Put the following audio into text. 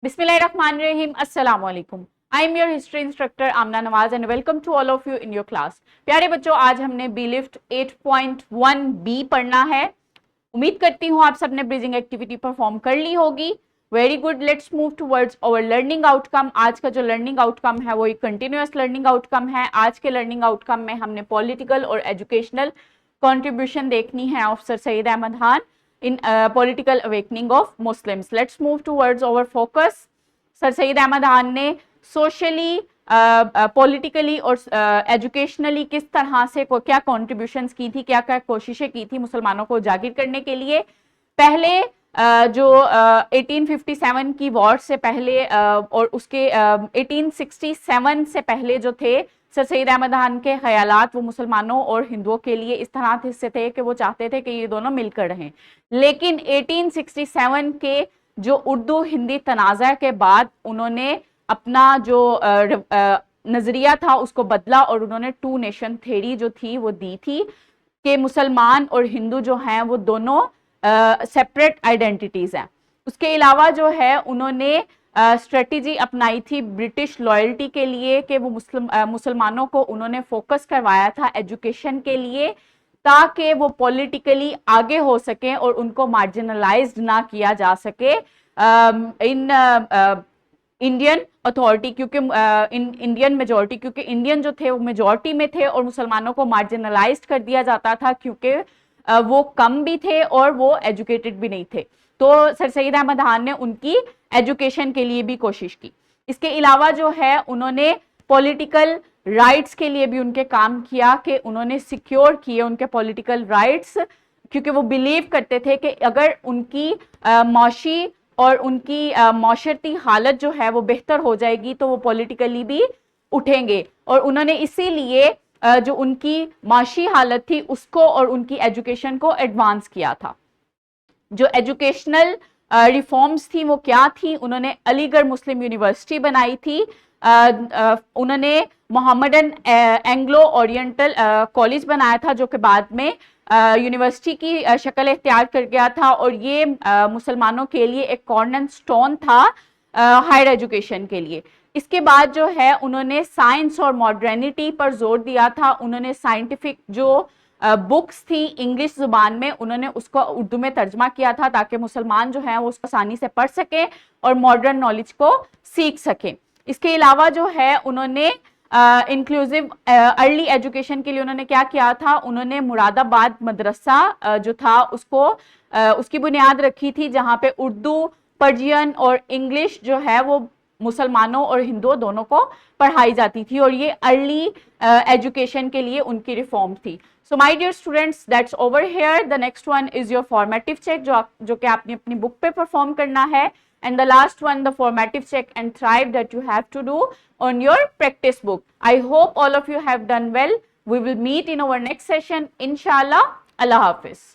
Bismillahirrahmanirrahim. Assalamu alaikum. I am your history instructor Amna Nawaz and welcome to all of you in your class. प्यारे बच्चों, आज हमने B lift 8.1b पढ़ना है. उम्मीद करती हूँ आप सबने ब्रीजिंग एक्टिविटी परफॉर्म कर ली होगी. Very good. Let's move towards our learning outcome. आज का जो लर्निंग आउटकम है वो एक कंटिन्यूअस लर्निंग आउटकम है. आज के लर्निंग आउटकम में हमने पॉलिटिकल और एजुकेशनल कंट्रीब्यूशन देखनी है of sir Syed Ahmad Khan in political awakening of Muslims. Let's move towards our focus. Sir Syed Ahmad Khan ने सोशली, पॉलिटिकली और एजुकेशनली किस तरह से क्या कॉन्ट्रीब्यूशंस की थी, क्या क्या कोशिशें की थी मुसलमानों को जागिर करने के लिए. पहले जो 1857 की वॉर से पहले और उसके 1867 से पहले जो थे सर सईद अहमद खान के ख्यालात, वो मुसलमानों और हिंदुओं के लिए इस तरह से थे कि वो चाहते थे कि ये दोनों मिलकर रहें. लेकिन 1867 के जो उर्दू हिंदी तनाज़ा के बाद उन्होंने अपना जो नज़रिया था उसको बदला और उन्होंने टू नेशन थ्योरी जो थी वो दी थी कि मुसलमान और हिंदू जो हैं वो दोनों सेपरेट आइडेंटिटीज़ हैं. उसके अलावा जो है उन्होंने स्ट्रेटजी अपनाई थी ब्रिटिश लॉयल्टी के लिए कि वो मुसलमानों को उन्होंने फोकस करवाया था एजुकेशन के लिए ताकि वो पॉलिटिकली आगे हो सकें और उनको मार्जिनलाइज्ड ना किया जा सके इन इंडियन अथॉरिटी, क्योंकि इंडियन मेजॉरिटी, क्योंकि इंडियन जो थे वो मेजॉरिटी में थे और मुसलमानों को मार्जिनलाइज्ड कर दिया जाता था क्योंकि वो कम भी थे और वो एजुकेटेड भी नहीं थे. तो सर सईद अहमद खान ने उनकी एजुकेशन के लिए भी कोशिश की. इसके अलावा जो है उन्होंने पॉलिटिकल राइट्स के लिए भी उनके काम किया कि उन्होंने सिक्योर किए उनके पॉलिटिकल राइट्स, क्योंकि वो बिलीव करते थे कि अगर उनकी माशी और उनकी माशरती हालत जो है वो बेहतर हो जाएगी तो वो पॉलिटिकली भी उठेंगे. और उन्होंने इसीलिए जो उनकी माशी हालत थी उसको और उनकी एजुकेशन को एडवांस किया था. जो एजुकेशनल रिफॉर्म्स थी वो क्या थी? उन्होंने अलीगढ़ मुस्लिम यूनिवर्सिटी बनाई थी. उन्होंने मोहम्मदन एंग्लो ओरिएंटल कॉलेज बनाया था जो कि बाद में यूनिवर्सिटी की शक्ल इख्तियार कर गया था और ये मुसलमानों के लिए एक कॉर्नर स्टोन था हायर एजुकेशन के लिए. इसके बाद जो है उन्होंने साइंस और मॉडर्निटी पर जोर दिया था. उन्होंने साइंटिफिक जो बुक्स थी इंग्लिश जुबान में उन्होंने उसको उर्दू में तर्जमा किया था ताकि मुसलमान जो हैं वो उसको आसानी से पढ़ सकें और मॉडर्न नॉलेज को सीख सकें. इसके अलावा जो है उन्होंने इंक्लूसिव अर्ली एजुकेशन के लिए उन्होंने क्या किया था? उन्होंने मुरादाबाद मदरसा जो था उसको उसकी बुनियाद रखी थी जहाँ पे उर्दू, पर्शियन और इंग्लिश जो है वो मुसलमानों और हिंदुओं दोनों को पढ़ाई जाती थी और ये अर्ली एजुकेशन के लिए उनकी रिफॉर्म थी. So my dear students, that's over here. The next one is your formative check जो कि आपने अपनी बुक पे परफॉर्म करना है. And the last one, the formative check and thrive that you have to do on your practice book. I hope all of you have done well. We will meet in our next session, inshallah. Allah Hafiz.